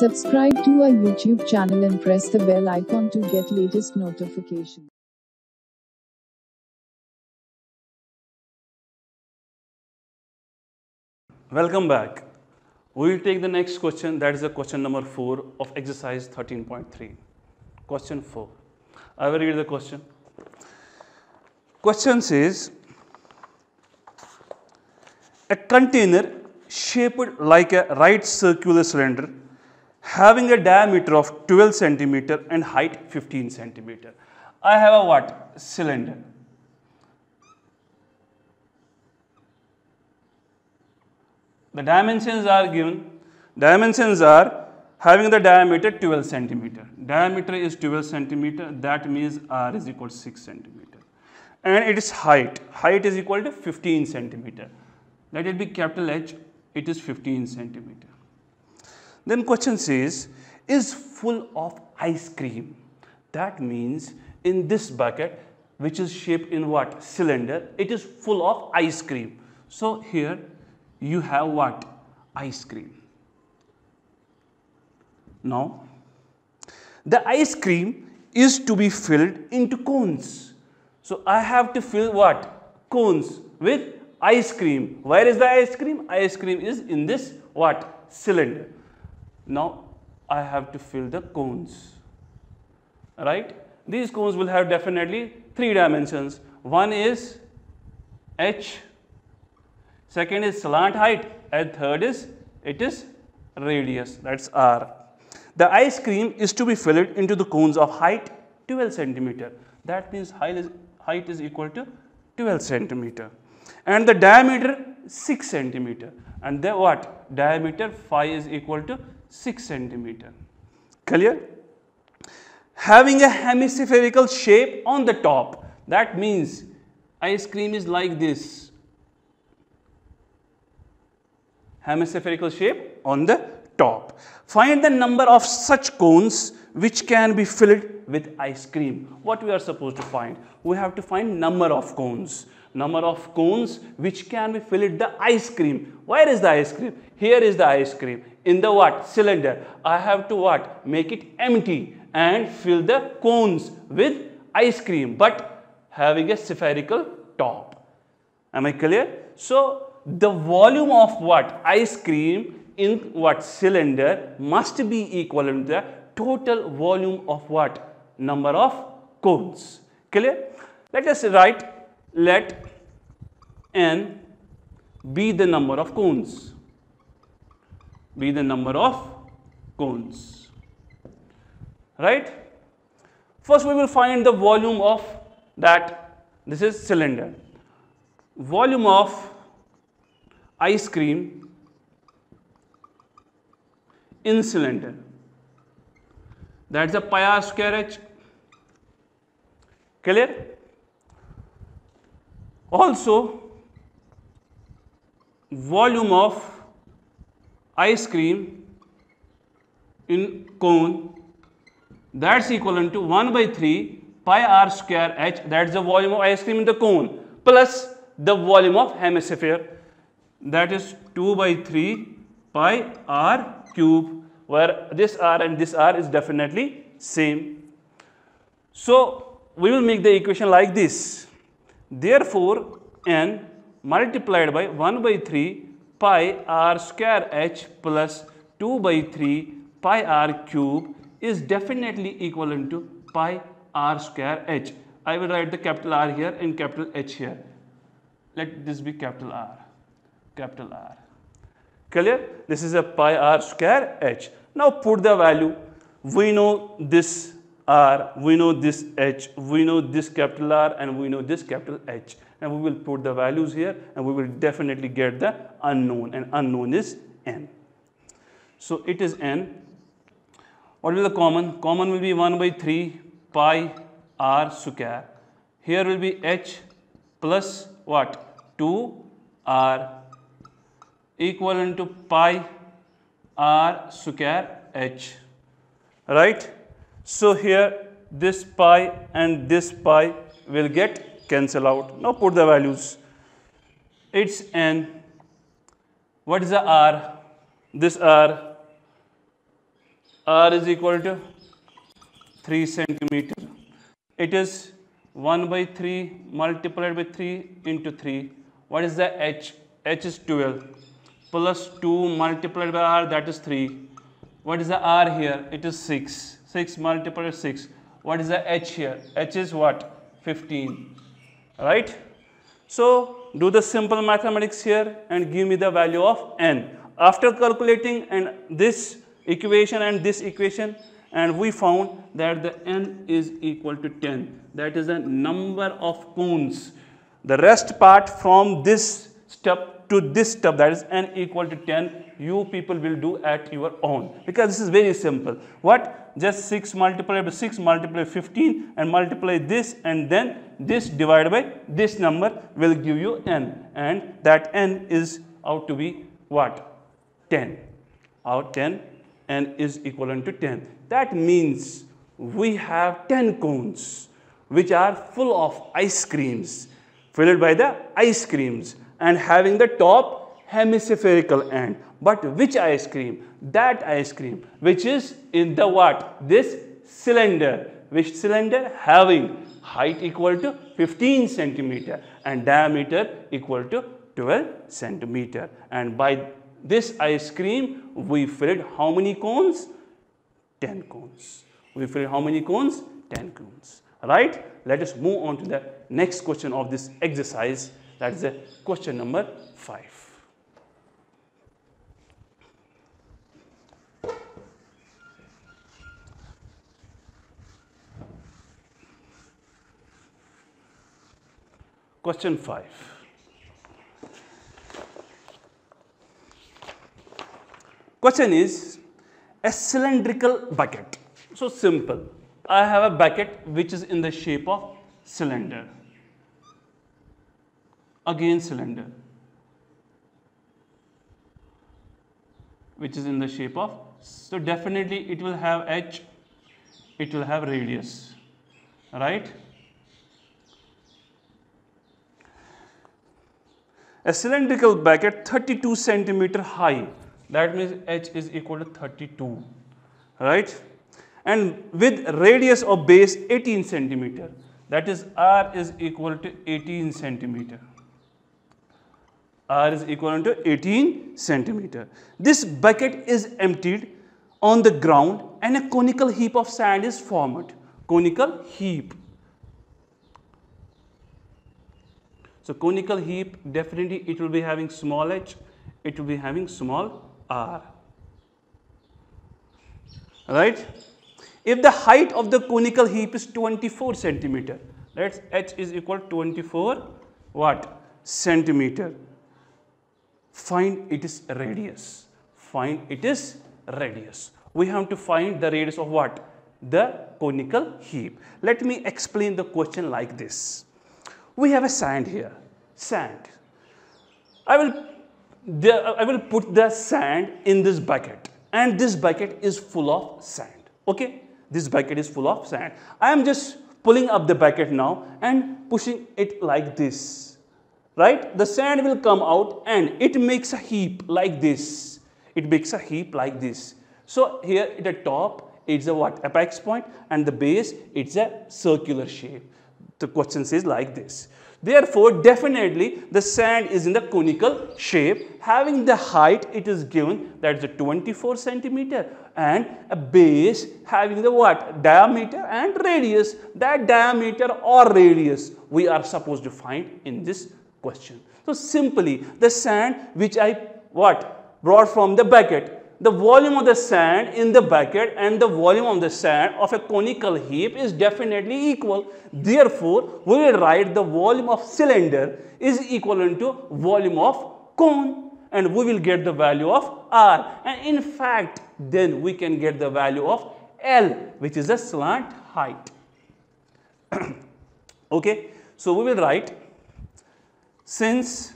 Subscribe to our YouTube channel and press the bell icon to get latest notifications. Welcome back. We will take the next question, that is the question number 4 of exercise 13.3. Question 4. I will read the question. Question says, a container shaped like a right circular cylinder having a diameter of 12 centimeter and height 15 centimeter. I have a what? Cylinder. The dimensions are given. Dimensions are having the diameter 12 centimeter. Diameter is 12 centimeter. That means R is equal to 6 centimeter. And its height. Height is equal to 15 centimeter. Let it be capital H. It is 15 centimeter. Then question says, is full of ice cream. That means in this bucket, which is shaped in what? Cylinder. It is full of ice cream. So here you have what? Ice cream. Now, the ice cream is to be filled into cones. So I have to fill what? Cones with ice cream. Where is the ice cream? Ice cream is in this what? Cylinder. Now I have to fill the cones. Right? These cones will have definitely 3 dimensions. One is H. Second is slant height, and third is it is radius, that's R. The ice cream is to be filled into the cones of height 12 centimeter. That means height is equal to 12 centimeter. And the diameter 6 centimeter. And the what? Diameter phi is equal to 6 centimeter. Clear? Having a hemispherical shape on the top. That means ice cream is like this. Hemispherical shape on the top. Find the number of such cones which can be filled with ice cream. What we are supposed to find? We have to find number of cones. Number of cones which can be filled with the ice cream. Where is the ice cream? Here is the ice cream. In the what? Cylinder. I have to what? Make it empty and fill the cones with ice cream, but having a spherical top. Am I clear? So the volume of what? Ice cream in what? Cylinder must be equal to the total volume of what? Number of cones. Clear? Let us write, let n be the number of cones. Be the number of cones. Right? First we will find the volume of that. This is cylinder. Volume of ice cream in cylinder. That's a pi r square h. Clear? Also, volume of ice cream in cone, that's equivalent to 1 by 3 pi r square h. That's the volume of ice cream in the cone plus the volume of hemisphere. That is 2 by 3 pi r cube, where this r and this r is definitely same. So we will make the equation like this. Therefore, n multiplied by 1 by 3 pi r square h plus 2 by 3 pi r cube is definitely equivalent to pi r square h. I will write the capital R here and capital H here. Let this be capital R. Capital R. Clear? This is a pi r square h. Now put the value. We know this R, we know this H, we know this capital R, and we know this capital H. And we will put the values here and we will definitely get the unknown, and unknown is n. So it is n. What will be the common? Common will be 1 by 3 pi r square. Here will be H plus what? 2 r equivalent to pi r square h. Right? So here this pi and this pi will get cancel out. Now put the values. It's n. What is the r? This r R is equal to 3 centimeter. It is 1 by 3 multiplied by 3 into 3. What is the H? H is 12 plus 2 multiplied by R, that is 3. What is the R here? It is 6. 6 multiplied by 6. What is the H here? H is what? 15. Right? So do the simple mathematics here and give me the value of n. After calculating and this equation and this equation, and we found that the n is equal to 10. That is the number of cones. The rest part from this step to this step, that is n equal to 10, you people will do at your own, because this is very simple. What? Just 6 multiplied by 6 multiplied by 15 and multiply this, and then this divided by this number will give you n, and that n is out to be what? 10. Out 10, n is equivalent to 10. That means we have 10 cones which are full of ice creams, filled by the ice creams and having the top hemispherical end. But which ice cream? That ice cream which is in the what? This cylinder. Which cylinder? Having height equal to 15 centimeter and diameter equal to 12 centimeter. And by this ice cream we filled how many cones? 10 cones. We filled how many cones? 10 cones. Right? Let us move on to the next question of this exercise. That is the question number 5. Question 5. Question is a cylindrical bucket. So simple. I have a bucket which is in the shape of cylinder. Again cylinder, which is in the shape of, so definitely it will have H, it will have radius, right? A cylindrical bucket 32 centimeter high, that means H is equal to 32, right? And with radius of base 18 centimeter, that is R is equal to 18 centimeter. R is equal to 18 centimeter. This bucket is emptied on the ground and a conical heap of sand is formed. Conical heap. So conical heap, definitely it will be having small h, it will be having small r. Right? If the height of the conical heap is 24 centimeter, let's h is equal to 24 what? Centimeter. Find its radius. Find its radius. We have to find the radius of what? The conical heap. Let me explain the question like this. We have a sand here. Sand. I will put the sand in this bucket, and this bucket is full of sand. Okay? This bucket is full of sand. I am just pulling up the bucket now and pushing it like this. Right? The sand will come out and it makes a heap like this. It makes a heap like this. So here at the top it's a what? Apex point, and the base it's a circular shape. The question says like this. Therefore, definitely the sand is in the conical shape. Having the height it is given, that is a 24 centimeter, and a base having the what? Diameter and radius. That diameter or radius we are supposed to find in this question. So simply the sand which I what? Brought from the bucket. The volume of the sand in the bucket and the volume of the sand of a conical heap is definitely equal. Therefore, we will write the volume of cylinder is equivalent to volume of cone, and we will get the value of R. And in fact, then we can get the value of L, which is the slant height. Okay, so we will write, since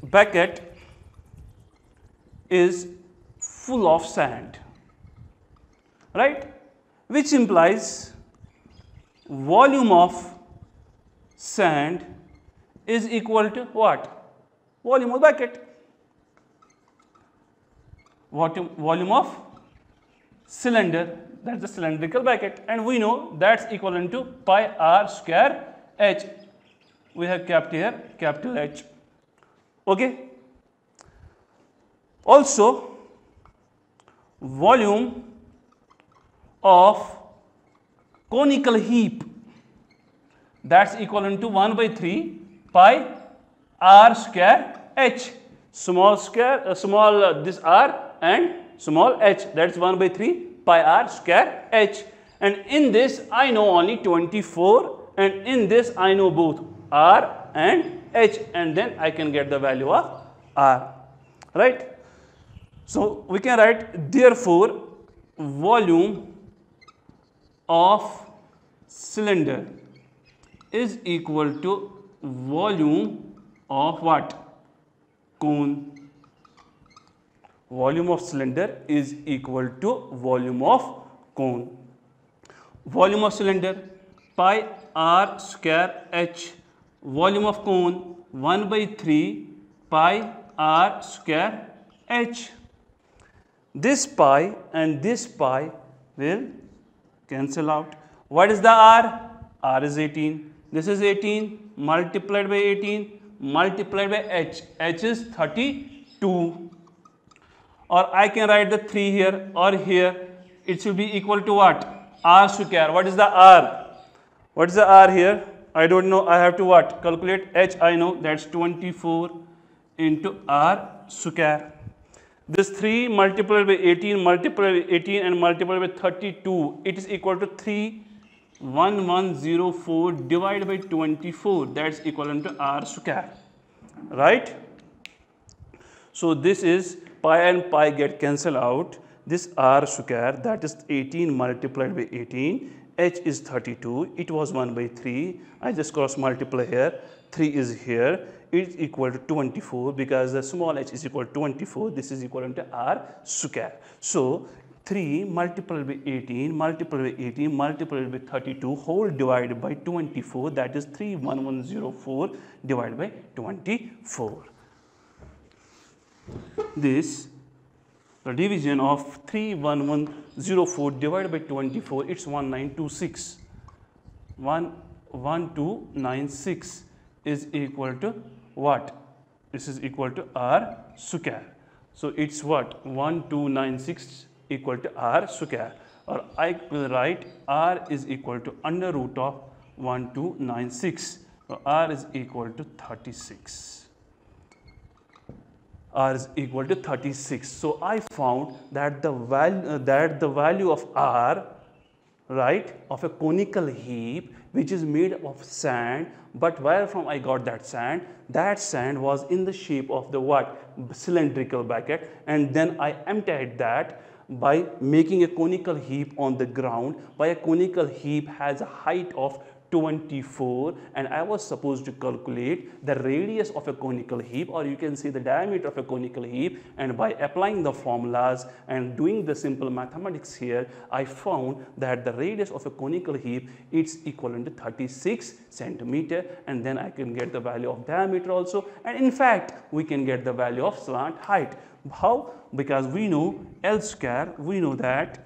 bucket is full of sand, right, which implies volume of sand is equal to what? Volume of bucket. volume of cylinder, that's the cylindrical bracket, and we know that's equivalent to pi r square h. We have kept here capital H. Okay. Also, volume of conical heap, that's equivalent to 1 by 3 pi r square h. Small this r and small h, that's 1 by 3 pi r square h. And in this I know only 24, and in this I know both r and h, and then I can get the value of r, right? So we can write, therefore volume of cylinder is equal to volume of what? Cone. Volume of cylinder is equal to volume of cone. Volume of cylinder pi r square h. Volume of cone 1 by 3 pi r square h. This pi and this pi will cancel out. What is the r? R is 18. This is 18 multiplied by 18 multiplied by h. H is 32. Or I can write the 3 here or here. It should be equal to what? R square. What is the r? What is the r here? I don't know. I have to what? Calculate h. I know that's 24 into r square. This 3 multiplied by 18 multiplied by 18 and multiplied by 32. It is equal to 31104 divided by 24. That's equivalent to r square. Right? So this is pi and pi get cancelled out. This r square, that is 18 multiplied by 18. H is 32. It was 1 by 3. I just cross multiply here. 3 is here. It is equal to 24 because the small h is equal to 24. This is equivalent to r square. So 3 multiplied by 18 multiplied by 18 multiplied by 32 whole divided by 24. That is 31104 divided by 24. This, the division of 31104 divided by 24, it's 1926. 1296 is equal to what? This is equal to r square. So it's what? 1296 equal to r square. Or I will write r is equal to under root of 1296. So r is equal to 36. R is equal to 36. So I found that the value of r, right, of a conical heap which is made of sand, but where from I got that sand? That sand was in the shape of the what? Cylindrical bracket, and then I emptied that by making a conical heap on the ground. By a conical heap has a height of 24, and I was supposed to calculate the radius of a conical heap, or you can say the diameter of a conical heap, and by applying the formulas and doing the simple mathematics here, I found that the radius of a conical heap is equivalent to 36 centimeter, and then I can get the value of diameter also, and in fact we can get the value of slant height. How? Because we know L square, we know that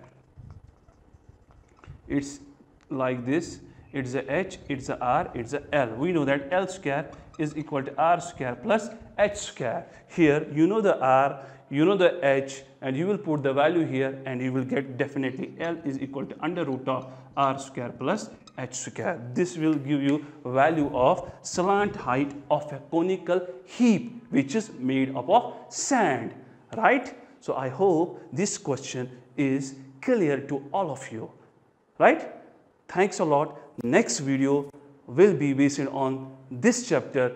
it's like this. It's a h, it's a r, it's a l. We know that L square is equal to r square plus h square. Here you know the r, you know the h, and you will put the value here, and you will get definitely L is equal to under root of r square plus h square. This will give you value of slant height of a conical heap which is made up of sand, right? So I hope this question is clear to all of you, right? Thanks a lot. Next video will be based on this chapter,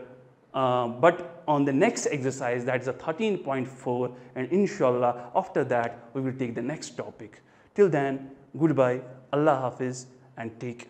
but on the next exercise, that is a 13.4, and inshallah after that we will take the next topic. Till then, goodbye, Allah Hafiz, and take